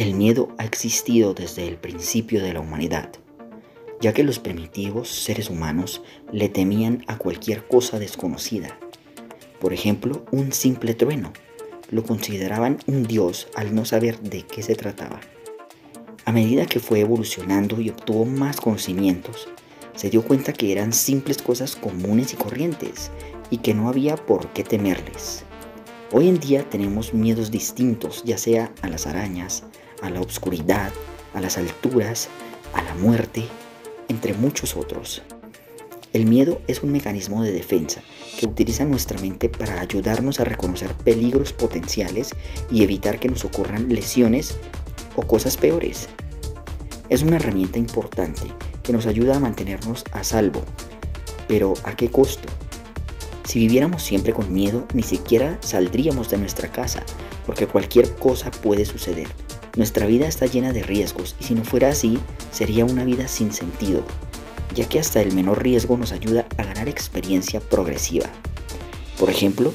El miedo ha existido desde el principio de la humanidad, ya que los primitivos seres humanos le temían a cualquier cosa desconocida. Por ejemplo, un simple trueno. Lo consideraban un dios al no saber de qué se trataba. A medida que fue evolucionando y obtuvo más conocimientos, se dio cuenta que eran simples cosas comunes y corrientes y que no había por qué temerles. Hoy en día tenemos miedos distintos, ya sea a las arañas, a la oscuridad, a las alturas, a la muerte, entre muchos otros. El miedo es un mecanismo de defensa que utiliza nuestra mente para ayudarnos a reconocer peligros potenciales y evitar que nos ocurran lesiones o cosas peores. Es una herramienta importante que nos ayuda a mantenernos a salvo, pero ¿a qué costo? Si viviéramos siempre con miedo, ni siquiera saldríamos de nuestra casa, porque cualquier cosa puede suceder. Nuestra vida está llena de riesgos y si no fuera así, sería una vida sin sentido, ya que hasta el menor riesgo nos ayuda a ganar experiencia progresiva. Por ejemplo,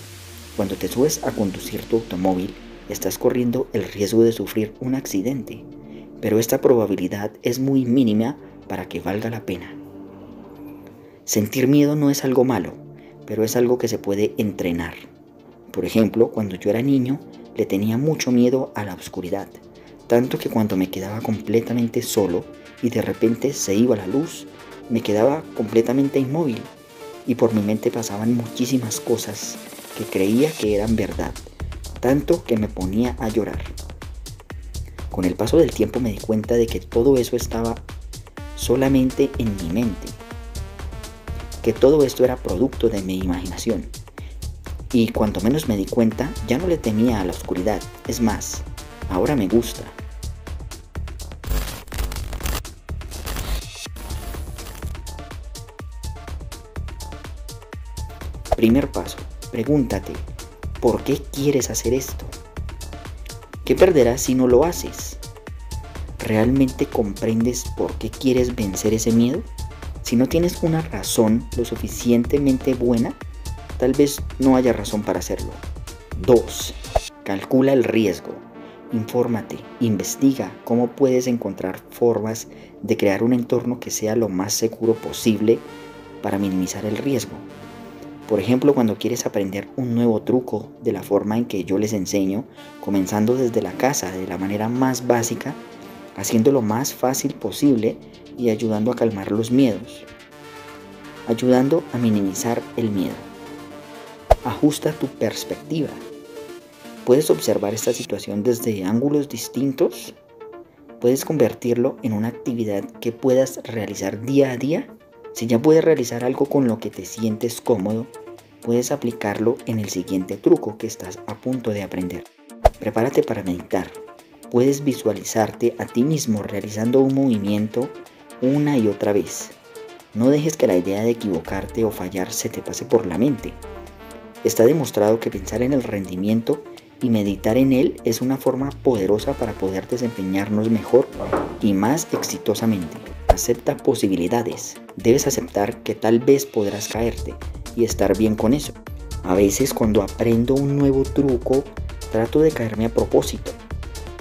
cuando te subes a conducir tu automóvil, estás corriendo el riesgo de sufrir un accidente, pero esta probabilidad es muy mínima para que valga la pena. Sentir miedo no es algo malo, pero es algo que se puede entrenar. Por ejemplo, cuando yo era niño, le tenía mucho miedo a la oscuridad, tanto que cuando me quedaba completamente solo y de repente se iba la luz, me quedaba completamente inmóvil y por mi mente pasaban muchísimas cosas que creía que eran verdad, tanto que me ponía a llorar. Con el paso del tiempo me di cuenta de que todo eso estaba solamente en mi mente, que todo esto era producto de mi imaginación. Y cuanto menos me di cuenta, ya no le temía a la oscuridad, es más, ahora me gusta. Primer paso, pregúntate, ¿por qué quieres hacer esto? ¿Qué perderás si no lo haces? ¿Realmente comprendes por qué quieres vencer ese miedo? Si no tienes una razón lo suficientemente buena, tal vez no haya razón para hacerlo. 2. Calcula el riesgo. Infórmate, investiga cómo puedes encontrar formas de crear un entorno que sea lo más seguro posible para minimizar el riesgo. Por ejemplo, cuando quieres aprender un nuevo truco de la forma en que yo les enseño, comenzando desde la casa de la manera más básica, haciendo lo más fácil posible y ayudando a calmar los miedos, ayudando a minimizar el miedo. Ajusta tu perspectiva. ¿Puedes observar esta situación desde ángulos distintos? ¿Puedes convertirlo en una actividad que puedas realizar día a día? Si ya puedes realizar algo con lo que te sientes cómodo, puedes aplicarlo en el siguiente truco que estás a punto de aprender. Prepárate para meditar. Puedes visualizarte a ti mismo realizando un movimiento una y otra vez. No dejes que la idea de equivocarte o fallar se te pase por la mente. Está demostrado que pensar en el rendimiento y meditar en él es una forma poderosa para poder desempeñarnos mejor y más exitosamente. Acepta posibilidades. Debes aceptar que tal vez podrás caerte y estar bien con eso. A veces cuando aprendo un nuevo truco, trato de caerme a propósito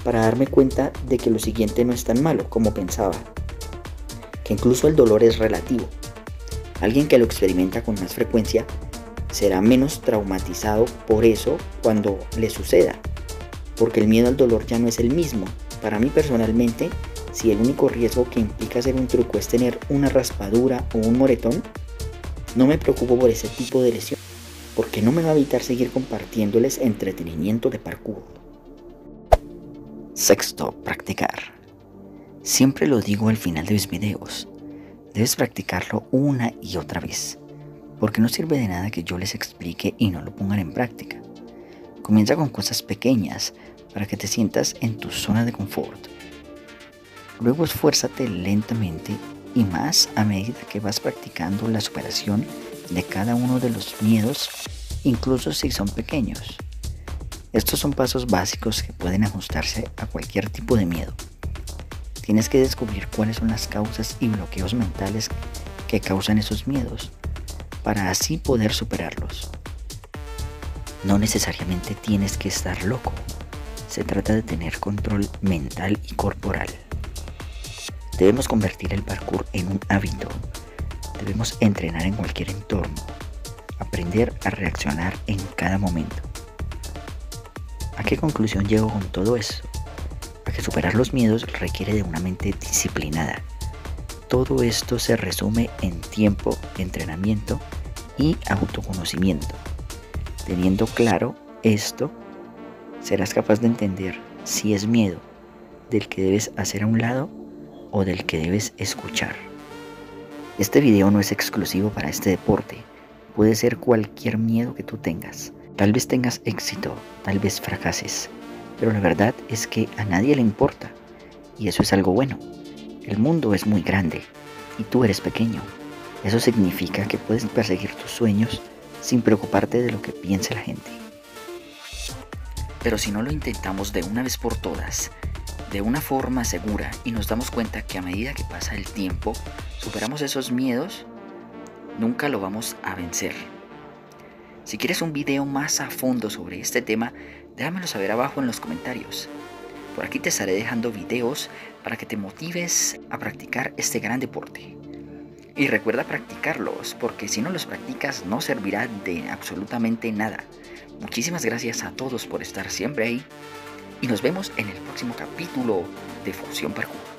para darme cuenta de que lo siguiente no es tan malo como pensaba. Que incluso el dolor es relativo. Alguien que lo experimenta con más frecuencia será menos traumatizado por eso cuando le suceda, porque el miedo al dolor ya no es el mismo. Para mí personalmente, si el único riesgo que implica hacer un truco es tener una raspadura o un moretón, no me preocupo por ese tipo de lesión, porque no me va a evitar seguir compartiéndoles entretenimiento de parkour. 6. Practicar. Siempre lo digo al final de mis videos, debes practicarlo una y otra vez, porque no sirve de nada que yo les explique y no lo pongan en práctica. Comienza con cosas pequeñas para que te sientas en tu zona de confort. Luego esfuérzate lentamente y más a medida que vas practicando la superación de cada uno de los miedos, incluso si son pequeños. Estos son pasos básicos que pueden ajustarse a cualquier tipo de miedo. Tienes que descubrir cuáles son las causas y bloqueos mentales que causan esos miedos, para así poder superarlos. No necesariamente tienes que estar loco. se trata de tener control mental y corporal. Debemos convertir el parkour en un hábito. Debemos entrenar en cualquier entorno, aprender a reaccionar en cada momento. ¿A qué conclusión llego con todo esto? A que superar los miedos requiere de una mente disciplinada. Todo esto se resume en tiempo, entrenamiento y autoconocimiento. Teniendo claro esto, serás capaz de entender si es miedo del que debes hacer a un lado o del que debes escuchar. Este video no es exclusivo para este deporte. Puede ser cualquier miedo que tú tengas. Tal vez tengas éxito, tal vez fracases, pero la verdad es que a nadie le importa, y eso es algo bueno. El mundo es muy grande, y tú eres pequeño. Eso significa que puedes perseguir tus sueños sin preocuparte de lo que piense la gente. Pero si no lo intentamos de una vez por todas, de una forma segura, y nos damos cuenta que a medida que pasa el tiempo, superamos esos miedos, nunca lo vamos a vencer. Si quieres un video más a fondo sobre este tema, déjamelo saber abajo en los comentarios. Por aquí te estaré dejando videos para que te motives a practicar este gran deporte. Y recuerda practicarlos, porque si no los practicas no servirá de absolutamente nada. Muchísimas gracias a todos por estar siempre ahí. Y nos vemos en el próximo capítulo de Fusión Parkour.